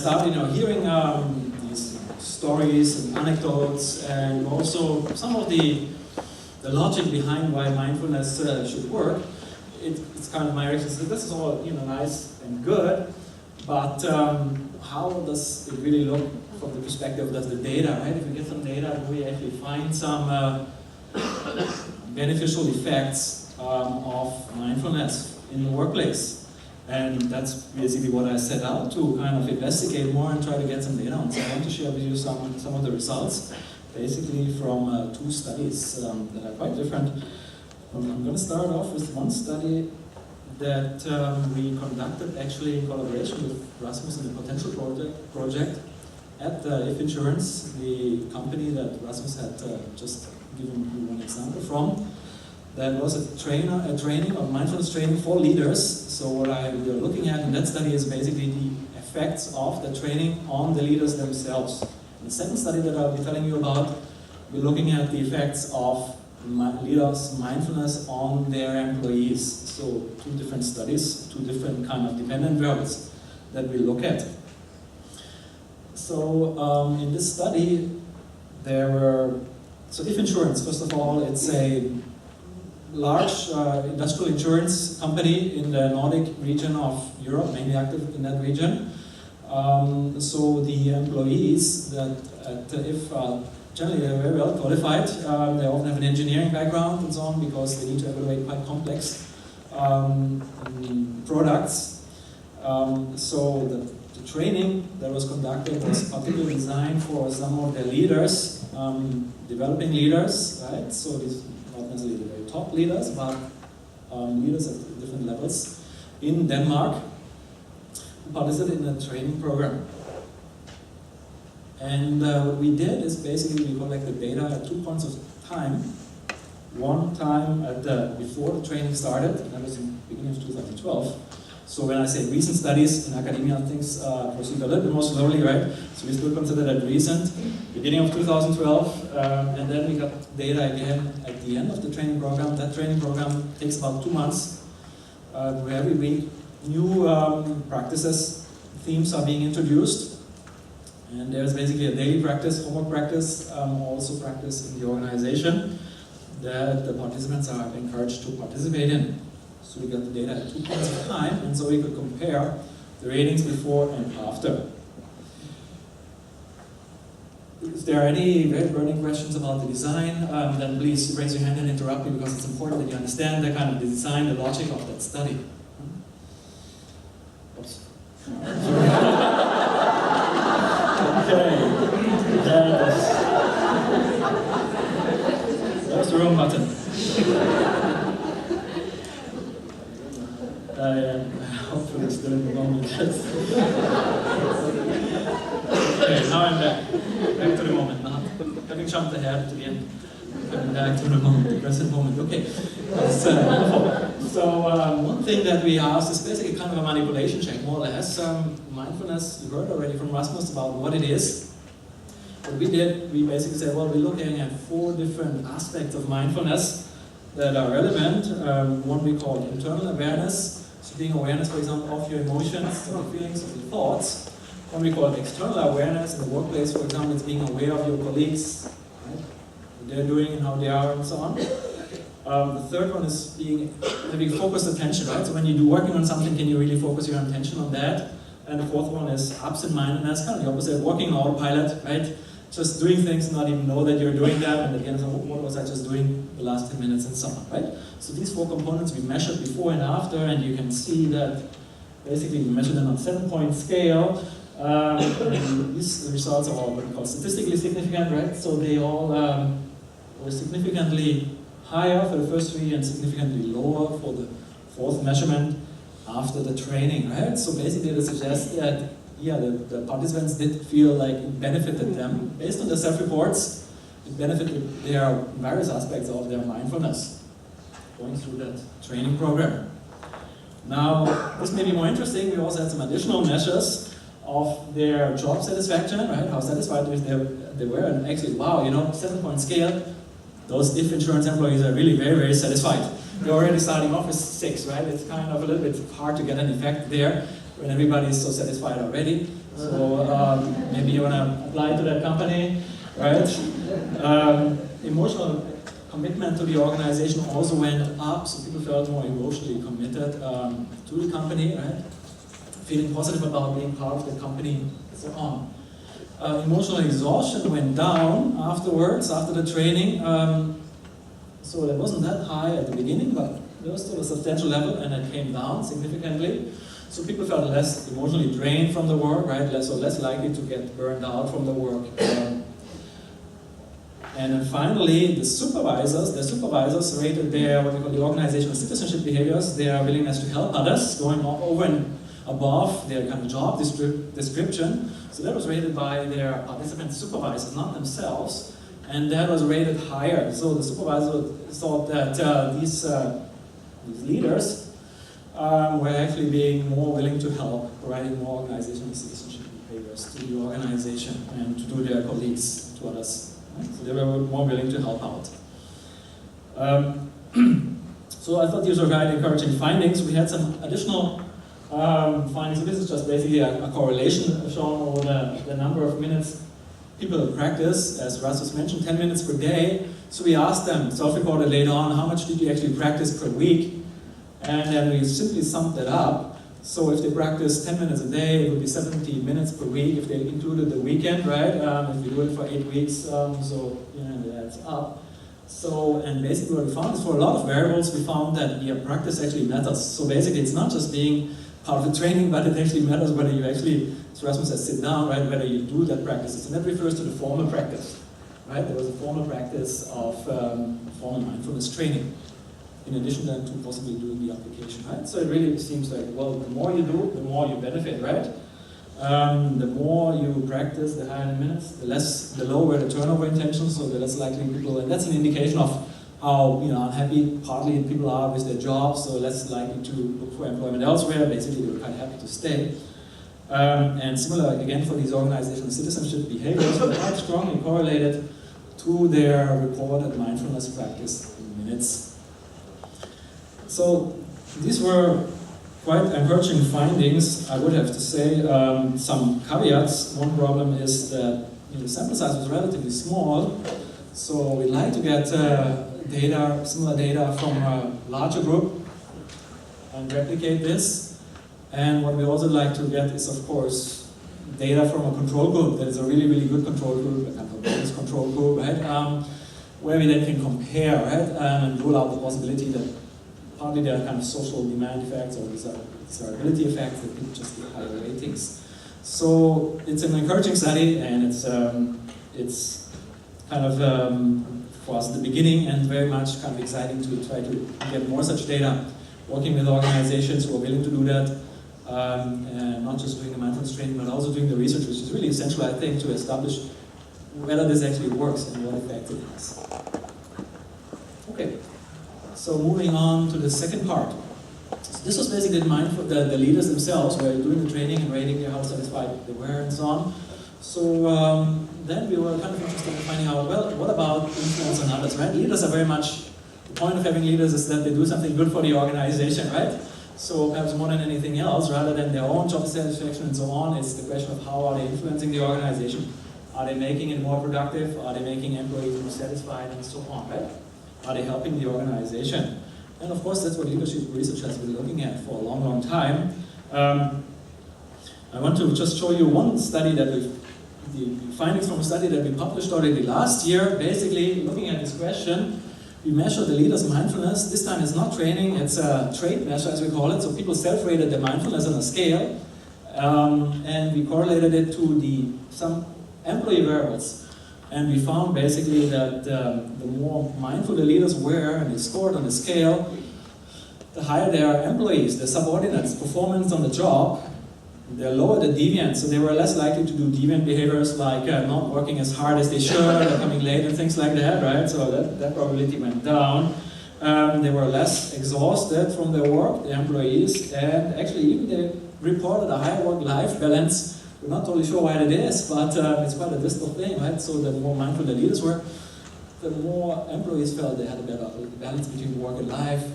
started, hearing these stories and anecdotes, and also some of the logic behind why mindfulness should work. It's kind of my reaction. So this is all nice and good, but how does it really look from the perspective of the data, right? If we get some data, do we actually find some beneficial effects of mindfulness in the workplace? And that's basically what I set out to kind of investigate more and try to get some data on. So I want to share with you some of the results, basically from 2 studies that are quite different. I'm going to start off with one study that we conducted actually in collaboration with Rasmus and the Potential project at If Insurance, the company that Rasmus had just given you one example from. That was a training of mindfulness training for leaders. So what we are looking at in that study is basically the effects of the training on the leaders themselves. In the second study that I'll be telling you about, we're looking at the effects of leaders' mindfulness on their employees. So 2 different studies, 2 different kind of dependent variables that we look at. So in this study, so If Insurance, first of all, it's a large industrial insurance company in the Nordic region of Europe, mainly active in that region. So the employees that at If generally they're very well qualified. They often have an engineering background and so on because they need to evaluate quite complex products. So the training that was conducted was particularly designed for some of the leaders, developing leaders, right? So these not necessarily the very top leaders, but leaders at different levels in Denmark who participated in a training program. And what we did is basically we collected data at 2 points of time. One time before the training started, and that was in the beginning of 2012. So when I say recent studies in academia, things proceed a little bit more slowly, right? So we still consider that recent, beginning of 2012, and then we got data again at the end of the training program. That training program takes about 2 months, where every week new practices, themes are being introduced. And there's basically a daily practice, homework practice, also practice in the organization that the participants are encouraged to participate in. So we got the data at 2 points of time, and so we could compare the ratings before and after. If there are any very burning questions about the design, then please raise your hand and interrupt me because it's important that you understand the kind of the design, the logic of that study. Oops. Okay, there's the wrong button. Hopefully it's still in the moment. Okay, now I'm back to the moment. Now, having jumped ahead to the end, coming back to the moment, the present moment. Okay, that's wonderful. So one thing that we asked is basically kind of a manipulation check, more or less. Mindfulness, you heard already from Rasmus about what it is. What we did, we basically said, well, we're looking at 4 different aspects of mindfulness that are relevant. One we call internal awareness, so being awareness, for example, of your emotions, of your feelings, of your thoughts. One we call external awareness in the workplace, for example, it's being aware of your colleagues, right? What they're doing and how they are and so on. The third one is having focused attention, right? So when you do working on something, can you really focus your attention on that? And the fourth one is absent-mindedness, kind of the opposite, working on autopilot, right? Just doing things, not even know that you're doing them, and again, so what was I just doing the last 10 minutes and so on, right? So these 4 components we measured before and after, and you can see that basically we measured them on a 7-point scale. And these results are all what we call statistically significant, right? So they all were significantly higher for the first 3 and significantly lower for the 4th measurement after the training, right? So basically it suggests that the participants did feel like it benefited them. Based on the self-reports, it benefited their various aspects of their mindfulness going through that training program. Now, this may be more interesting. We also had some additional measures of their job satisfaction, right? How satisfied they were, and actually, wow, 7-point scale, those If Insurance employees are really very, very satisfied. They're already starting off with 6, right? It's kind of a little bit hard to get an effect there. when everybody is so satisfied already. So maybe you want to apply to that company, right? Emotional commitment to the organization also went up, so people felt more emotionally committed to the company, right? Feeling positive about being part of the company, and so on. Emotional exhaustion went down afterwards, after the training. So it wasn't that high at the beginning, but there was still a substantial level, and it came down significantly. So people felt less emotionally drained from the work, right? Less likely to get burned out from the work. And then finally, the supervisors rated their, what we call the organizational citizenship behaviors, their willingness to help others, going over and above their kind of job description. So that was rated by their participant supervisors, not themselves, and that was rated higher. So the supervisor thought that these leaders were actually being more willing to help, providing more organizational citizenship behaviors to the organization and to do their colleagues, to others. So they were more willing to help out. So I thought these were very encouraging findings. We had some additional findings. So this is just basically a correlation shown over the number of minutes people practice. As Rasmus mentioned, 10 minutes per day. So we asked them, self-reported later on, how much did you actually practice per week? And then we simply summed it up. So if they practice 10 minutes a day, it would be 70 minutes per week if they included the weekend, right? If you do it for 8 weeks, so that adds up. So, and basically what we found is for a lot of variables, we found that practice actually matters. So basically it's not just being part of the training, but it actually matters whether you actually, as Rasmus says, sit down, right? Whether you do that practice. And that refers to the formal practice, right? There was a formal practice of formal mindfulness training, in addition then to possibly doing the application, right? So it really seems like, well, the more you do, the more you benefit, right? The more you practice, the higher the minutes, the lower the turnover intention, so the less likely people, and that's an indication of how unhappy partly people are with their jobs, so less likely to look for employment elsewhere. Basically, they're quite happy to stay. And similar, again, for these organizational citizenship behaviors, are quite strongly correlated to their reported mindfulness practice in minutes. So these were quite encouraging findings, I would have to say. Some caveats. One problem is that the sample size was relatively small, so we'd like to get similar data from a larger group and replicate this. And what we also like to get is, of course, data from a control group that is a really, really good control group, a kind of a control group, right? Where we then can compare, right? And rule out the possibility that partly there are kind of social demand effects or desirability effects that people just get higher ratings. So it's an encouraging study, and it's kind of for us the beginning, and very much kind of exciting to try to get more such data, working with organizations who are willing to do that, and not just doing the mindfulness training, but also doing the research, which is really essential, I think, to establish whether this actually works and what effect it has. Okay. So moving on to the second part. So this was basically the leaders themselves were doing the training and rating how satisfied they were and so on. So then we were kind of interested in finding out, well, what about influence on others, right? Leaders are very much, the point of having leaders is that they do something good for the organization, right? So perhaps more than anything else, rather than their own job satisfaction and so on, it's the question of how are they influencing the organization? Are they making it more productive? Are they making employees more satisfied and so on, right? Are they helping the organization? And of course, that's what leadership research has been looking at for a long, long time. I want to just show you one study that the findings from a study that we published already last year, basically looking at this question. We measured the leaders' mindfulness. This time it's not training, it's a trait measure, as we call it. So people self-rated their mindfulness on a scale, and we correlated it to some employee variables. And we found basically that the more mindful the leaders were, and they scored on the scale, the higher their employees, their subordinates' performance on the job, the lower the deviance. So they were less likely to do deviant behaviors like not working as hard as they should, or coming late and things like that, right? So that probability went down. They were less exhausted from their work, the employees, and actually even they reported a higher work-life balance. We're not totally sure why that is, but it's quite a distal thing, right? So the more mindful the leaders were, the more employees felt they had a better balance between work and life.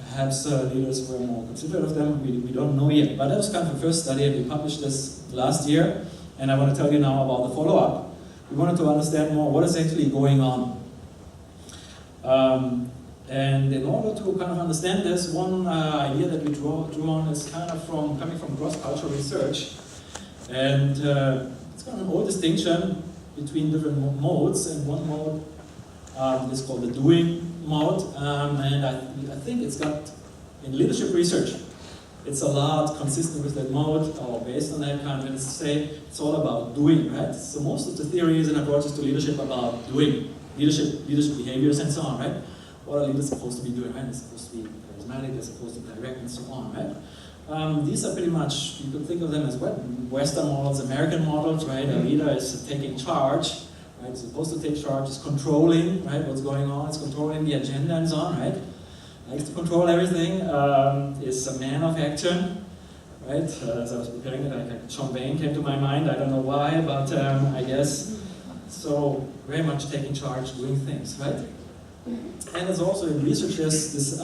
Perhaps leaders were more considerate of them, we don't know yet. But that was kind of the first study, and we published this last year, and I want to tell you now about the follow-up. We wanted to understand more what is actually going on. And in order to kind of understand this, one idea that we drew on is kind of coming from cross-cultural research. And it's kind of an old distinction between different modes, and one mode is called the doing mode, and I think it's got, in leadership research, it's a lot consistent with that mode, or based on that kind of, and it's to say it's all about doing, right? So most of the theories and approaches to leadership about doing, leadership behaviors and so on, right? What are leaders supposed to be doing, right? They're supposed to be charismatic, they're supposed to be direct and so on, right? These are pretty much, you could think of them as what? Western models, American models, right? A leader is taking charge, right? It's supposed to take charge, it's controlling, right? What's going on, it's controlling the agenda and so on, right? Likes to control everything, is a man of action, right? As I was preparing it, like John Wayne came to my mind, I don't know why, but I guess, so very much taking charge, doing things, right? And there's also in research there's this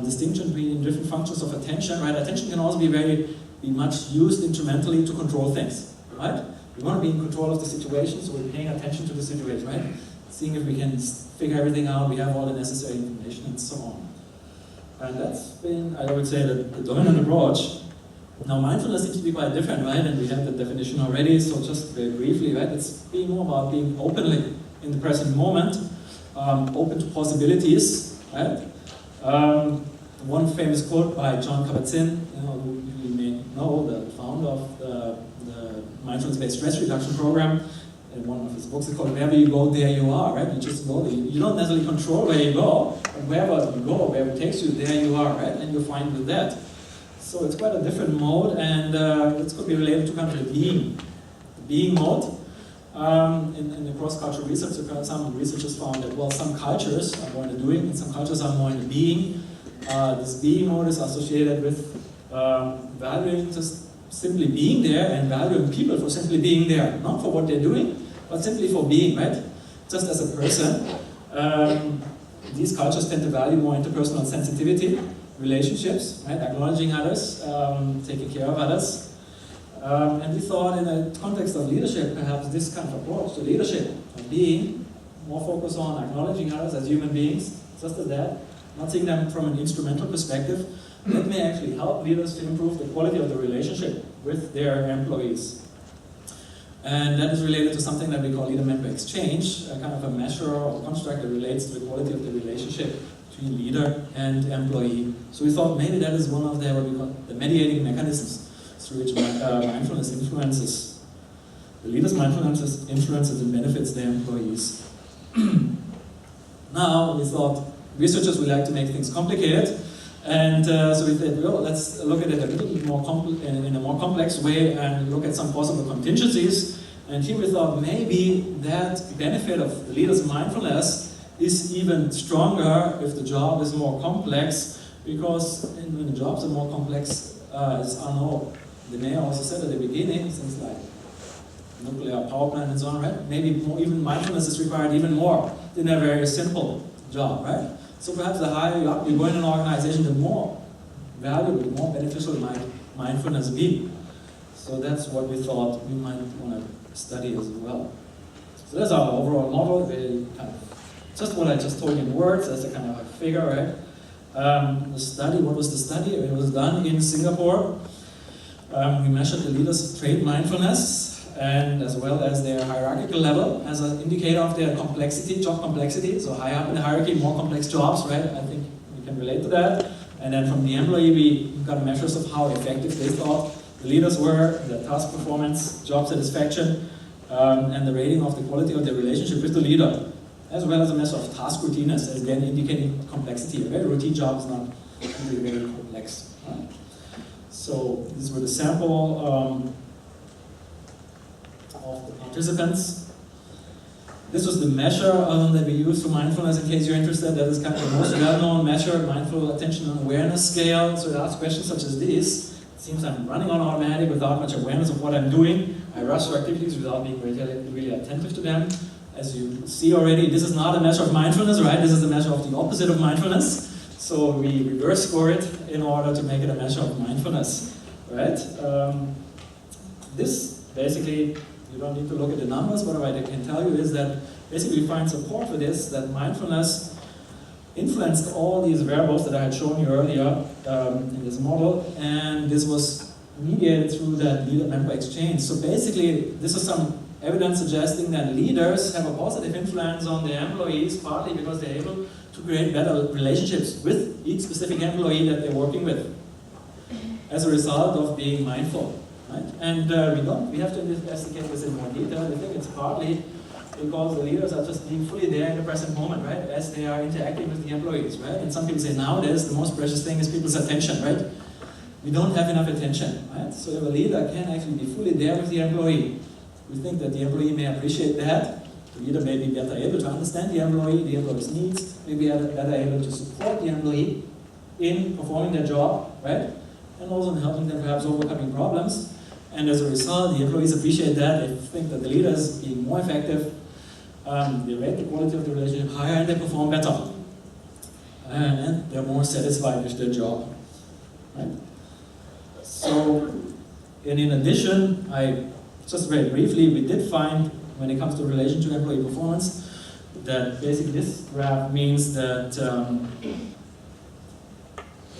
distinction between different functions of attention, right? Attention can also be much used instrumentally to control things, right? We want to be in control of the situation, so we're paying attention to the situation, right? Seeing if we can figure everything out, we have all the necessary information and so on. And that's been, I would say, the dominant approach. Now mindfulness seems to be quite different, right? And we have the definition already, so just very briefly, right? It's being more about being openly in the present moment, open to possibilities, right? One famous quote by John Kabat-Zinn, who you may know, the founder of the mindfulness-based stress reduction program. In one of his books, it's called "Wherever you go, there you are." Right? You just go there. You don't necessarily control where you go, but wherever you go, wherever it takes you, there you are, right? And you're fine with that. So it's quite a different mode, and this could be related to kind of the being mode. In the cross-cultural research, some researchers found that, well, some cultures are more in the doing, and some cultures are more in the being. This being mode is associated with valuing just simply being there, and valuing people for simply being there, not for what they're doing, but simply for being, right? Just as a person. These cultures tend to value more interpersonal sensitivity, relationships, right? Acknowledging others, taking care of others. And we thought in the context of leadership, perhaps this kind of approach to leadership, of being, more focus on acknowledging others as human beings, just as that, not seeing them from an instrumental perspective, that may actually help leaders to improve the quality of the relationship with their employees. And that is related to something that we call leader-member exchange, a kind of a measure or construct that relates to the quality of the relationship between leader and employee. So we thought maybe that is one of what we call the mediating mechanisms through which mindfulness influences, the leader's mindfulness influences and benefits their employees. Now we thought researchers would like to make things complicated. And so we said, well, let's look at it a little bit more in a more complex way and look at some possible contingencies. And here we thought maybe that benefit of the leader's mindfulness is even stronger if the job is more complex, because when the jobs are more complex, as Arnaud the mayor also said at the beginning, things like nuclear power plant and so on, right? Maybe even mindfulness is required even more than a very simple job, right? So perhaps the higher you up you go in an organization, the more valuable, the more beneficial might mindfulness be. So that's what we thought we might want to study as well. So that's our overall model. Just what I just told you in words, as a kind of a figure, right? The study, what was the study? It was done in Singapore. We measured the leaders' trait mindfulness, and as well as their hierarchical level as an indicator of their complexity, job complexity. So high up in the hierarchy, more complex jobs, right? I think we can relate to that. And then from the employee, we got measures of how effective they thought the leaders were, their task performance, job satisfaction, and the rating of the quality of their relationship with the leader, as well as a measure of task routineness, as again indicating complexity. A very routine job is not really very complex. Right? So these were the sample of the participants. This was the measure that we used for mindfulness, in case you're interested. That is kind of the most well-known measure, mindful attention and awareness scale. So it asks questions such as this. It seems I'm running on automatic without much awareness of what I'm doing. I rush through activities without being really attentive to them. As you see already, this is not a measure of mindfulness, right? This is a measure of the opposite of mindfulness. So we reverse score it in order to make it a measure of mindfulness, right? This basically, you don't need to look at the numbers. What I can tell you is that basically we find support for this, that mindfulness influenced all these variables that I had shown you earlier in this model, and this was mediated through that leader-member exchange. So basically, this is some evidence suggesting that leaders have a positive influence on their employees, partly because they're able to create better relationships with each specific employee that they're working with, as a result of being mindful. Right? And we have to investigate this in more detail. I think it's partly because the leaders are just being fully there in the present moment, right? As they are interacting with the employees, right? And some people say nowadays the most precious thing is people's attention, right? We don't have enough attention, right? So if a leader can actually be fully there with the employee, we think that the employee may appreciate that. The leader may be better able to understand the employee's needs, maybe better able to support the employee in performing their job, right? And also in helping them perhaps overcoming problems. And as a result, the employees appreciate that. They think that the leader is being more effective. They rate the quality of the relationship higher and they perform better. And they're more satisfied with their job. Right? So, and in addition, just very briefly, we did find, when it comes to relation to employee performance, that basically this graph means that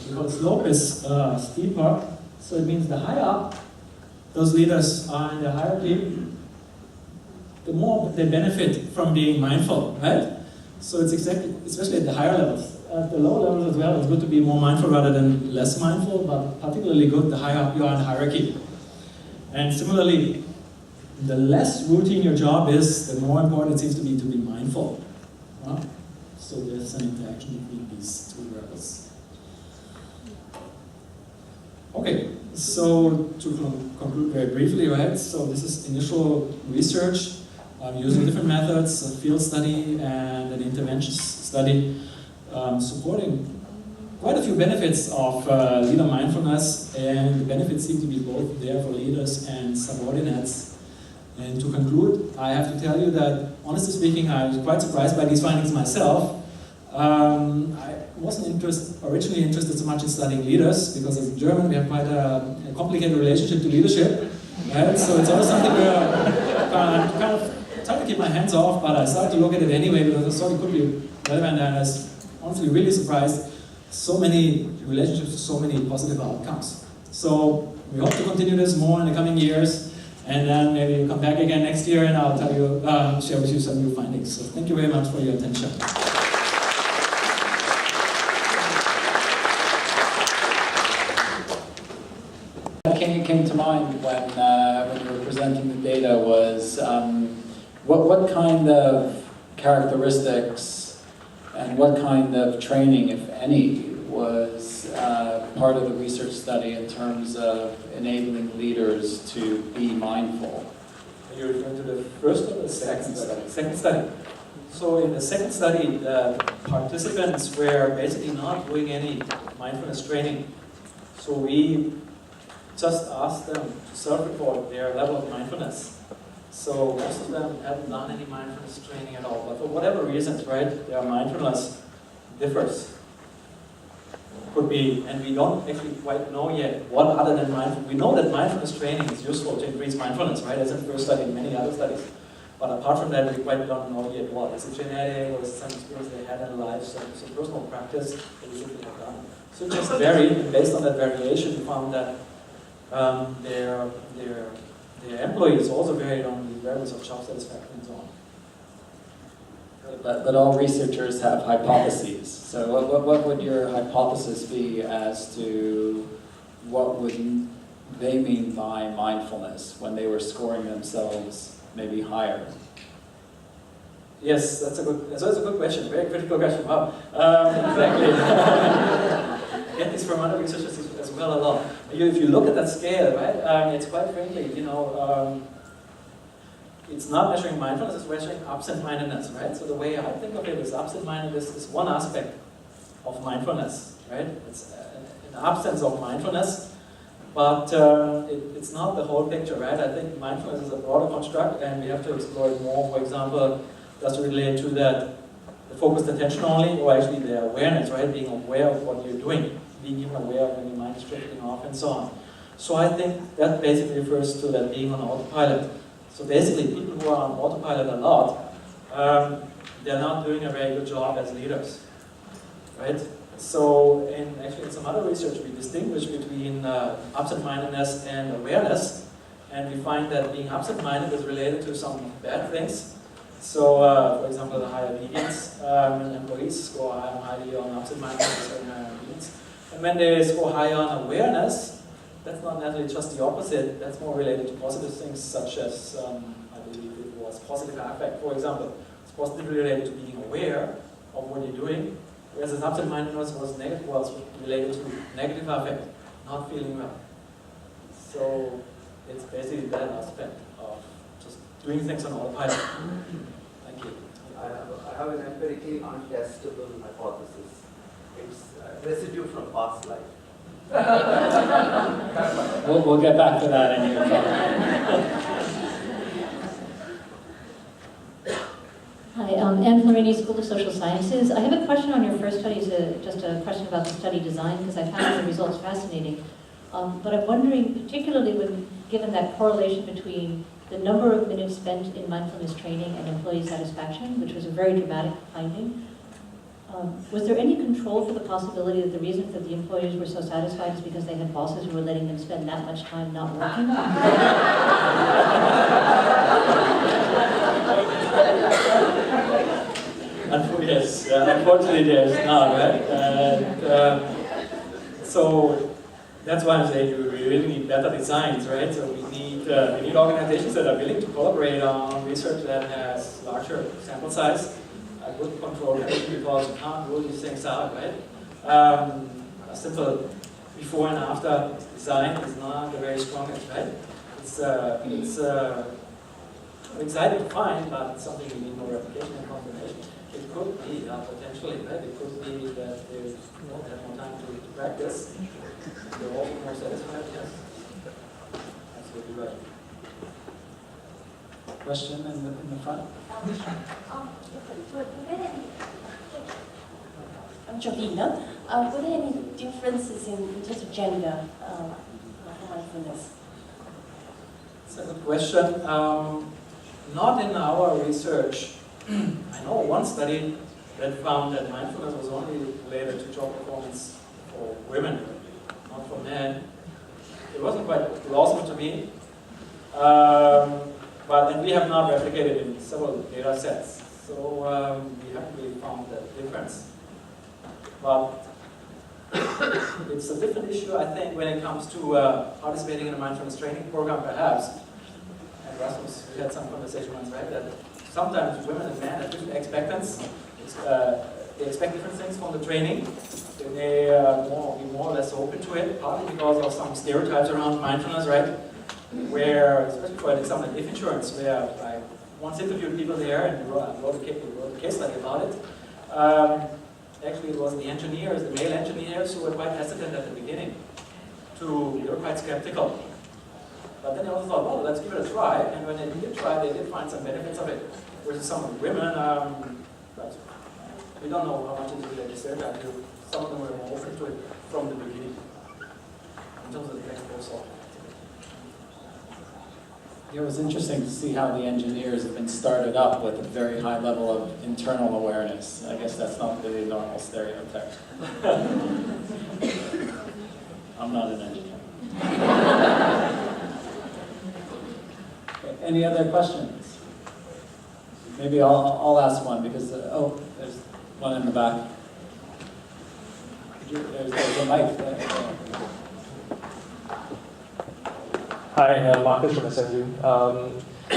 the slope is steeper. So it means the higher up those leaders are in the hierarchy, the more they benefit from being mindful, right? So it's exactly, especially at the higher levels. At the lower levels as well, it's good to be more mindful rather than less mindful, but particularly good the higher up you are in the hierarchy. And similarly, the less routine your job is, the more important it seems to be mindful. So there's an interaction between these two variables. Okay, so to conclude very briefly, right? So this is initial research using different methods, a field study and an intervention study, supporting quite a few benefits of leader mindfulness, and the benefits seem to be both there for leaders and subordinates. And to conclude, I have to tell you that, honestly speaking, I was quite surprised by these findings myself. I wasn't originally interested so much in studying leaders, because as a German we have quite a complicated relationship to leadership, right? So it's always something where I'm kind of trying to keep my hands off, but I started to look at it anyway because I thought it could be relevant, and I was honestly really surprised. So many relationships, so many positive outcomes. So we hope to continue this more in the coming years, and then maybe you'll come back again next year and I'll tell you, share with you some new findings. So thank you very much for your attention. Came to mind when you were presenting the data was what kind of characteristics and what kind of training, if any, was part of the research study in terms of enabling leaders to be mindful? Are you referring to the first or the second study? Second study. So in the second study, the participants were basically not doing any mindfulness training. So we just asked them to self-report their level of mindfulness. So most of them hadn't done any mindfulness training at all. But for whatever reasons, right, their mindfulness differs. Could be, and we don't actually quite know yet what other than mindfulness. We know that mindfulness training is useful to increase mindfulness, right, as in the first study and many other studies. But apart from that, we quite don't know yet what. Is it genetic, or is it some experience they had in life, some personal practice that we simply have done? So it just varied, and based on that variation, we found that their employees also varied on the variables of job satisfaction and so on. But all researchers have hypotheses. So what would your hypothesis be as to what would they mean by mindfulness when they were scoring themselves maybe higher? Yes, that's a good question. Very critical question. Wow. Exactly. Get this from other researchers as well a lot. If you look at that scale, right, it's quite frankly, it's not measuring mindfulness, it's measuring absent-mindedness, right? So the way I think of it is absent-mindedness is one aspect of mindfulness, right? It's an absence of mindfulness, but it's not the whole picture, right? I think mindfulness is a broader construct, and we have to explore it more. For example, does it relate to that the focused attention only, or actually the awareness, right? Being aware of what you're doing, being even aware of when your mind is drifting off and so on. So I think that basically refers to that being on autopilot. So basically, people who are on autopilot a lot, they're not doing a very good job as leaders, right? So actually in some other research, we distinguish between absent-mindedness and awareness, and we find that being absent-minded is related to some bad things. So, for example, the higher obedience employees score highly on absent-mindedness and higher obedience. And when they score higher on awareness, that's not necessarily just the opposite. That's more related to positive things, such as, I believe it was positive affect, for example. It's positively related to being aware of what you're doing, whereas an absent-mindedness was related to negative affect, not feeling well. So it's basically that aspect of just doing things on autopilot. Thank you. I have an empirically untestable hypothesis. It's a residue from past life. We'll get back to that in your talk. Hi, Anne Florini, School of Social Sciences. I have a question on your first study, just a question about the study design, because I found the results fascinating. But I'm wondering, particularly given that correlation between the number of minutes spent in mindfulness training and employee satisfaction, which was a very dramatic finding, was there any control for the possibility that the reason that the employees were so satisfied is because they had bosses who were letting them spend that much time not working? Yes, unfortunately there's not, right? So that's why I'm saying we really need better designs, right? So we need organizations that are willing to collaborate on research that has larger sample size. I wouldn't control it because you can't rule these things out, right? A simple before and after design is not the very strongest, right? It's exciting to find, but it's something we need more replication and confirmation. It could be, potentially, right? It could be that they won't have more time to practice. They're also more satisfied, yes. Absolutely right. Question in the front? I'm Jovina. Were there any differences in terms of gender for mindfulness? That's a good question. Not in our research. I know one study that found that mindfulness was only related to job performance for women, not for men. It wasn't quite plausible to me. And we have not replicated in several data sets. So we haven't really found that difference. But it's a different issue, I think, when it comes to participating in a mindfulness training program, perhaps. And Rasmus, we had some conversation once, right? That sometimes women and men have different expectancies. They expect different things from the training. They be more or less open to it, partly because of some stereotypes around mindfulness, right? Where, especially for example, life insurance, where I once interviewed people there and wrote a case study about it. Actually, it was the engineers, the male engineers, who were quite hesitant at the beginning. They were quite skeptical. But then they also thought, well, let's give it a try. And when they did try, they did find some benefits of it. Versus some of the women, but we don't know how much it is related to stereotype. Some of them were more open to it from the beginning, in terms of the technical software. It was interesting to see how the engineers have been started up with a very high level of internal awareness. I guess that's not really a normal stereotype. I'm not an engineer. Okay, any other questions? Maybe I'll ask one because, there's one in the back. There's a mic there. Hi, Marcus from SMU.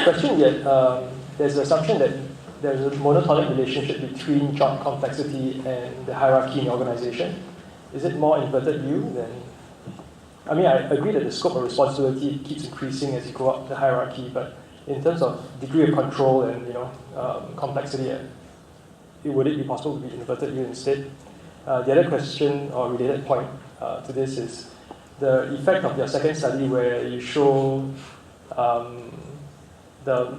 Question that there's an assumption that there's a monotonic relationship between job complexity and the hierarchy in the organization. Is it more inverted view than? I mean, I agree that the scope of responsibility keeps increasing as you go up the hierarchy, but in terms of degree of control and complexity, would it be possible to be inverted view instead? The other question or related point to this is the effect of your second study where you show the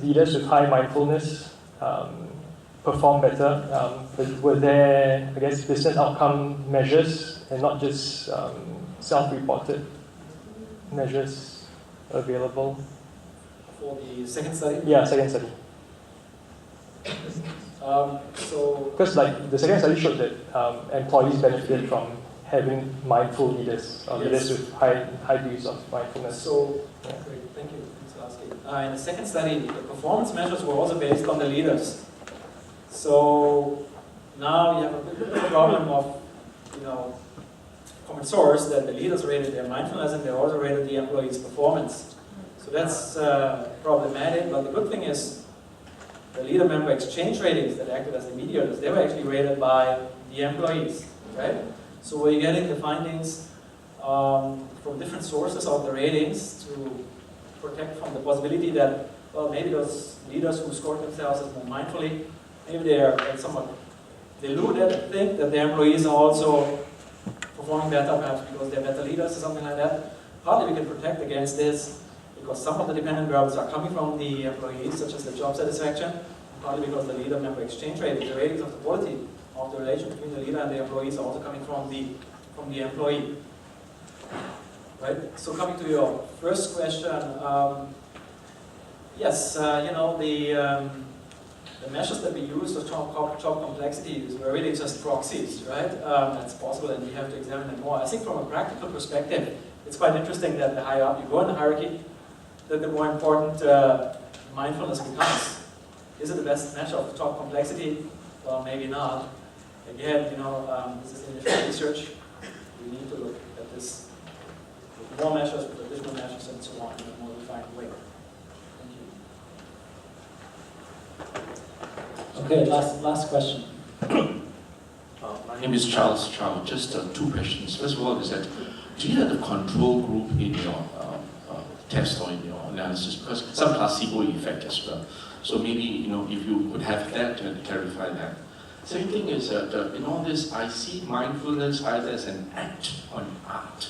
leaders with high mindfulness perform better, but were there, I guess, business outcome measures and not just self-reported measures available? For the second study? Yeah, second study. So, Because like the second study showed that employees benefit from having mindful leaders, or leaders with high degrees of mindfulness. so Yeah. great, thank you. Thanks for asking. In the second study, the performance measures were also based on the leaders. So now you have a bit of a problem of, common source that the leaders rated their mindfulness and they also rated the employees' performance. So that's problematic, but the good thing is the leader-member exchange ratings that acted as the mediators, they were actually rated by the employees, right? So we're getting the findings from different sources of the ratings to protect from the possibility that, well, maybe those leaders who scored themselves as more mindfully, maybe they are somewhat deluded and think that their employees are also performing better, perhaps because they're better leaders or something like that. Partly we can protect against this because some of the dependent variables are coming from the employees, such as the job satisfaction, partly because the leader-member exchange rate, the ratings of the quality of the relation between the leader and the employees are also coming from the employee. Right? So coming to your first question, yes, the measures that we use for job complexity were really just proxies, right? That's possible, and we have to examine it more. I think from a practical perspective, it's quite interesting that the higher up you go in the hierarchy, that the more important mindfulness becomes. Is it the best measure of job complexity? Well, maybe not. Again, this is initial research. We need to look at this with more measures, with additional measures, and so on in a more refined way. Thank you. Okay, last question. My name is Charles Chow. Just two questions. First of all, is that do you have a control group in your test or in your analysis? Because some placebo effect as well. So maybe if you could have that and clarify that. Second thing is that in all this, I see mindfulness either as an act or an art.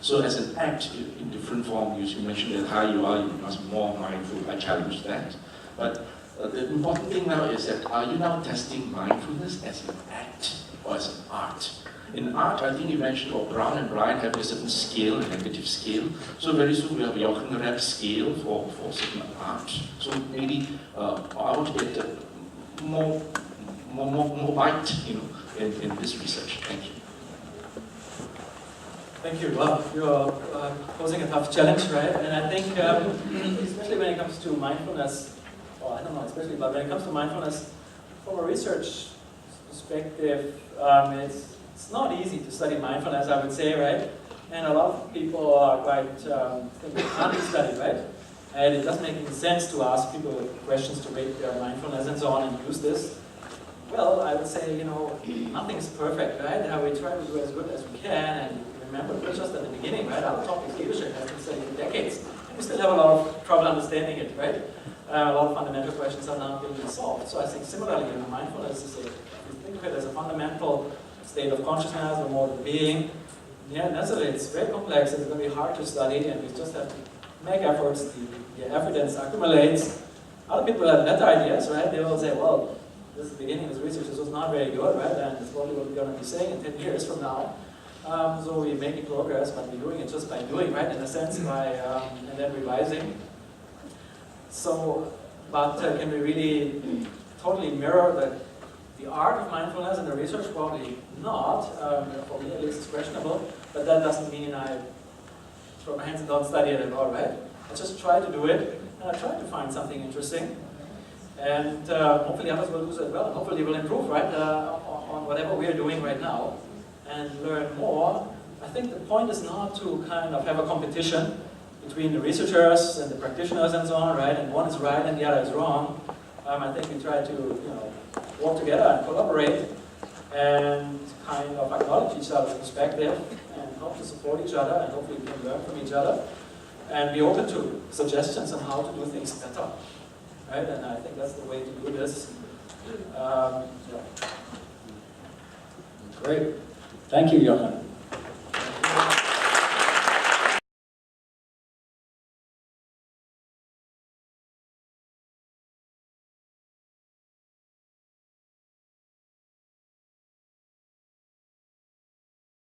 So as an act in different forms, you mentioned that how you are, you must be more mindful. I challenge that. But the important thing now is that are you now testing mindfulness as an act or as an art? In art, I think you mentioned, Brown and Brian have a certain scale, a negative scale. So very soon we have a Jochen scale for certain art. So maybe I want to get more bite, in this research. Thank you. Thank you. Well, you're posing a tough challenge, right? And I think, especially when it comes to mindfulness, well, I don't know, especially, but when it comes to mindfulness, from a research perspective, it's not easy to study mindfulness, I would say, right? And a lot of people are quite think it can't be studied, right? And it doesn't make any sense to ask people questions to rate their mindfulness and so on and use this. Well, I would say, nothing is perfect, right? We try to do as good as we can, and remember, we're just at the beginning, right? Our topic, leadership, has been studied for decades. And we still have a lot of trouble understanding it, right? A lot of fundamental questions are not being solved. So I think similarly, mindfulness is if you think of it as a fundamental state of consciousness or mode of being, yeah, necessarily it's very complex, it's going to be hard to study, and we just have to make efforts, the evidence accumulates. Other people have better ideas, right? They will say, well, this is the beginning of this research, this was not very good, right? And it's probably what we're going to be saying in 10 years from now. So we're making progress, but we're doing it just by doing, right? In a sense, by and then revising. So, but can we really totally mirror the art of mindfulness in the research? Probably not. For me, at least, it's questionable. But that doesn't mean I throw my hands and don't study it at all, right? I just try to do it, and I try to find something interesting. And hopefully others will do so as well. And hopefully we'll improve, right, on whatever we are doing right now and learn more. I think the point is not to kind of have a competition between the researchers and the practitioners and so on, right? And one is right and the other is wrong. I think we try to, work together and collaborate and kind of acknowledge each other's perspective and hope to support each other, and hopefully we can learn from each other and be open to suggestions on how to do things better, right? And I think that's the way to do this. Yeah. Great. Thank you, Jochen.